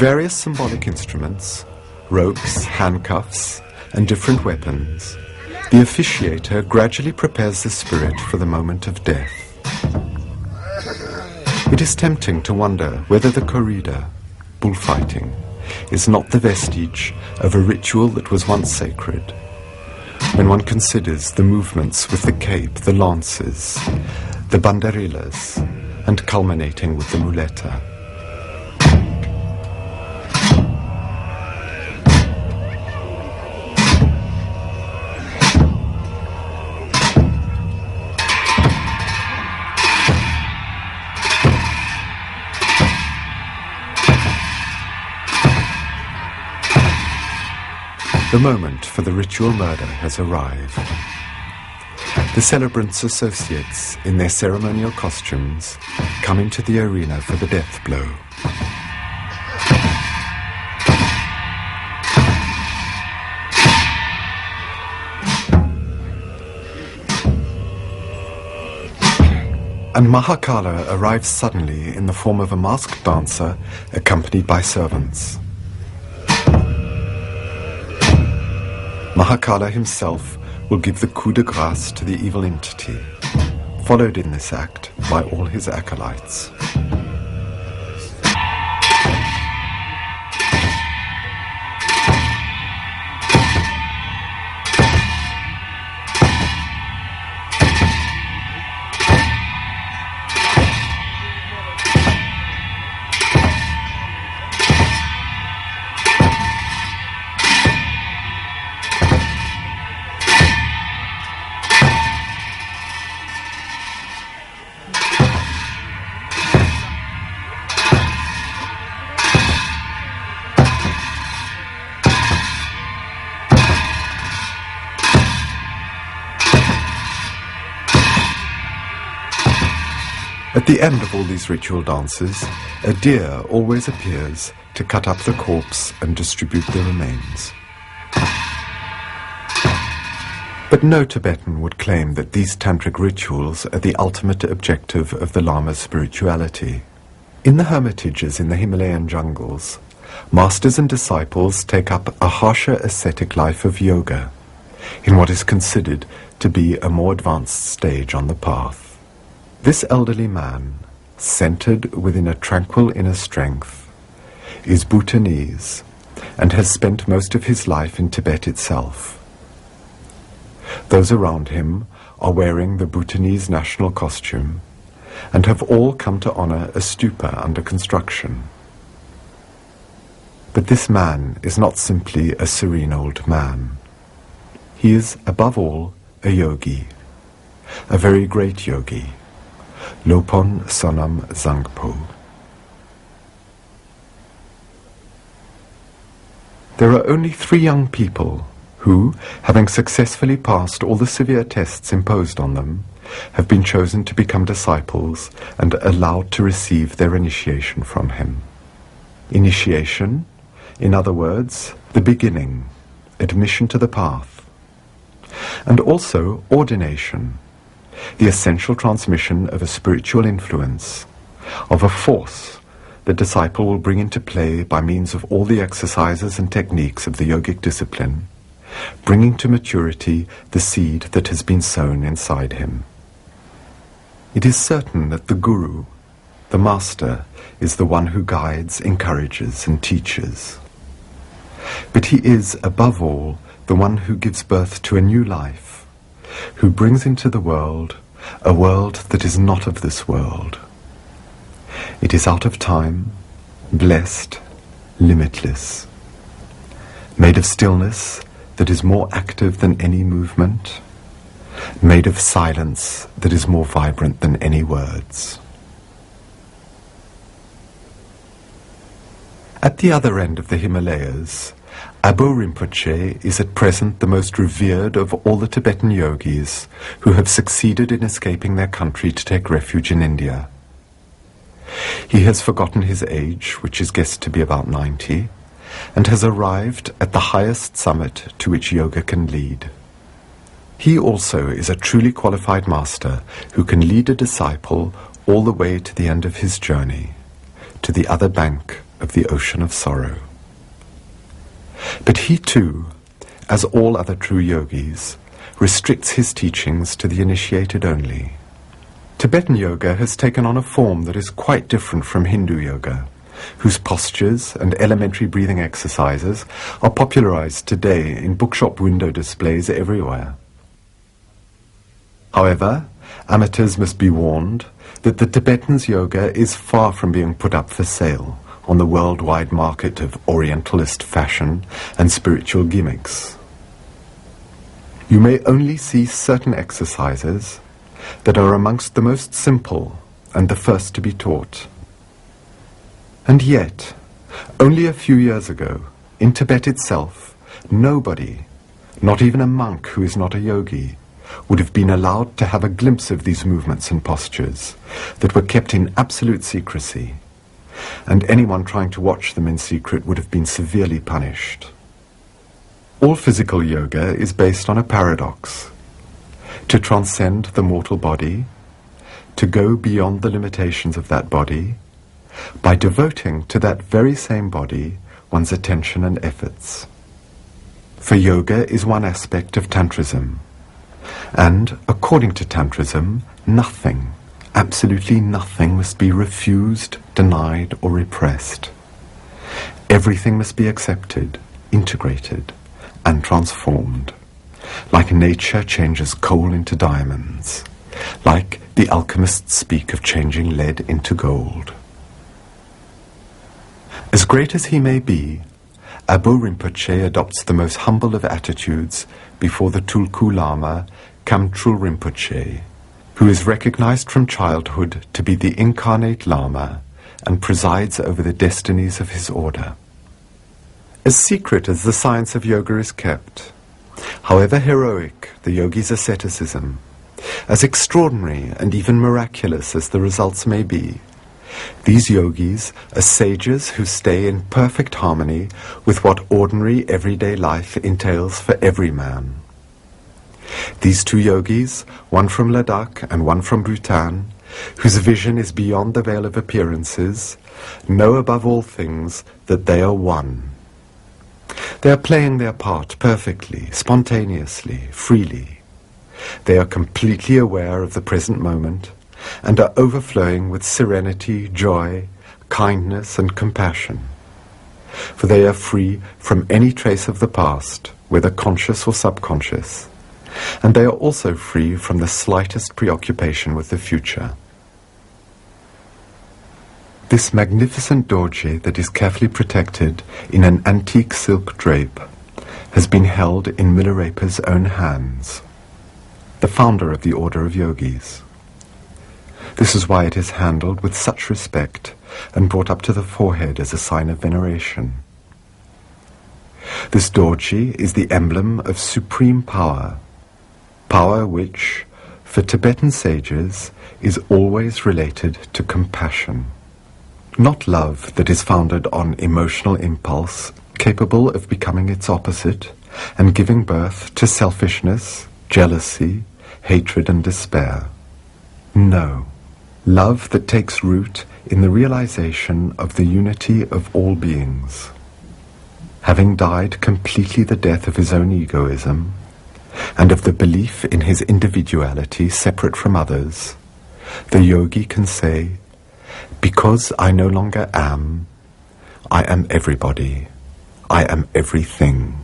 various symbolic instruments, ropes, handcuffs, and different weapons, the officiator gradually prepares the spirit for the moment of death. It is tempting to wonder whether the corrida, bullfighting, is not the vestige of a ritual that was once sacred, when one considers the movements with the cape, the lances, the banderillas, and culminating with the muleta. The moment for the ritual murder has arrived. The celebrants' associates, in their ceremonial costumes, come into the arena for the death blow. And Mahakala arrives suddenly in the form of a masked dancer accompanied by servants. Mahakala himself will give the coup de grâce to the evil entity, followed in this act by all his acolytes. At the end of all these ritual dances, a deer always appears to cut up the corpse and distribute the remains. But no Tibetan would claim that these tantric rituals are the ultimate objective of the Lama's spirituality. In the hermitages in the Himalayan jungles, masters and disciples take up a harsher ascetic life of yoga, in what is considered to be a more advanced stage on the path. This elderly man, centered within a tranquil inner strength, is Bhutanese and has spent most of his life in Tibet itself. Those around him are wearing the Bhutanese national costume and have all come to honor a stupa under construction. But this man is not simply a serene old man. He is, above all, a yogi, a very great yogi, Lopon Sonam Zangpo. There are only 3 young people who, having successfully passed all the severe tests imposed on them, have been chosen to become disciples and allowed to receive their initiation from him. Initiation, in other words, the beginning, admission to the path. And also ordination, the essential transmission of a spiritual influence, of a force the disciple will bring into play by means of all the exercises and techniques of the yogic discipline, bringing to maturity the seed that has been sown inside him. It is certain that the guru, the master, is the one who guides, encourages, and teaches. But he is, above all, the one who gives birth to a new life, who brings into the world a world that is not of this world. It is out of time, blessed, limitless, made of stillness that is more active than any movement, made of silence that is more vibrant than any words. At the other end of the Himalayas, Abo Rinpoche is at present the most revered of all the Tibetan yogis who have succeeded in escaping their country to take refuge in India. He has forgotten his age, which is guessed to be about 90, and has arrived at the highest summit to which yoga can lead. He also is a truly qualified master who can lead a disciple all the way to the end of his journey, to the other bank of the ocean of sorrow. But he too, as all other true yogis, restricts his teachings to the initiated only. Tibetan yoga has taken on a form that is quite different from Hindu yoga, whose postures and elementary breathing exercises are popularized today in bookshop window displays everywhere. However, amateurs must be warned that the Tibetan's yoga is far from being put up for sale on the worldwide market of Orientalist fashion and spiritual gimmicks. You may only see certain exercises that are amongst the most simple and the first to be taught. And yet, only a few years ago, in Tibet itself, nobody, not even a monk who is not a yogi, would have been allowed to have a glimpse of these movements and postures that were kept in absolute secrecy, and anyone trying to watch them in secret would have been severely punished. All physical yoga is based on a paradox: to transcend the mortal body, to go beyond the limitations of that body, by devoting to that very same body one's attention and efforts. For yoga is one aspect of Tantrism, and according to Tantrism, nothing, absolutely nothing, must be refused, denied, or repressed. Everything must be accepted, integrated, and transformed, like nature changes coal into diamonds, like the alchemists speak of changing lead into gold. As great as he may be, Abu Rinpoche adopts the most humble of attitudes before the Tulku Lama, Kamtrul Rinpoche, who is recognized from childhood to be the incarnate Lama and presides over the destinies of his order. As secret as the science of yoga is kept, however heroic the yogi's asceticism, as extraordinary and even miraculous as the results may be, these yogis are sages who stay in perfect harmony with what ordinary everyday life entails for every man. These two yogis, one from Ladakh and one from Bhutan, whose vision is beyond the veil of appearances, know above all things that they are one. They are playing their part perfectly, spontaneously, freely. They are completely aware of the present moment and are overflowing with serenity, joy, kindness, and compassion. For they are free from any trace of the past, whether conscious or subconscious, and they are also free from the slightest preoccupation with the future. This magnificent dorje that is carefully protected in an antique silk drape has been held in Milarepa's own hands, the founder of the Order of Yogis. This is why it is handled with such respect and brought up to the forehead as a sign of veneration. This dorje is the emblem of supreme power, power which, for Tibetan sages, is always related to compassion. Not love that is founded on emotional impulse, capable of becoming its opposite and giving birth to selfishness, jealousy, hatred and despair. No, love that takes root in the realization of the unity of all beings. Having died completely the death of his own egoism, and of the belief in his individuality separate from others, the yogi can say, "Because I no longer am, I am everybody, I am everything."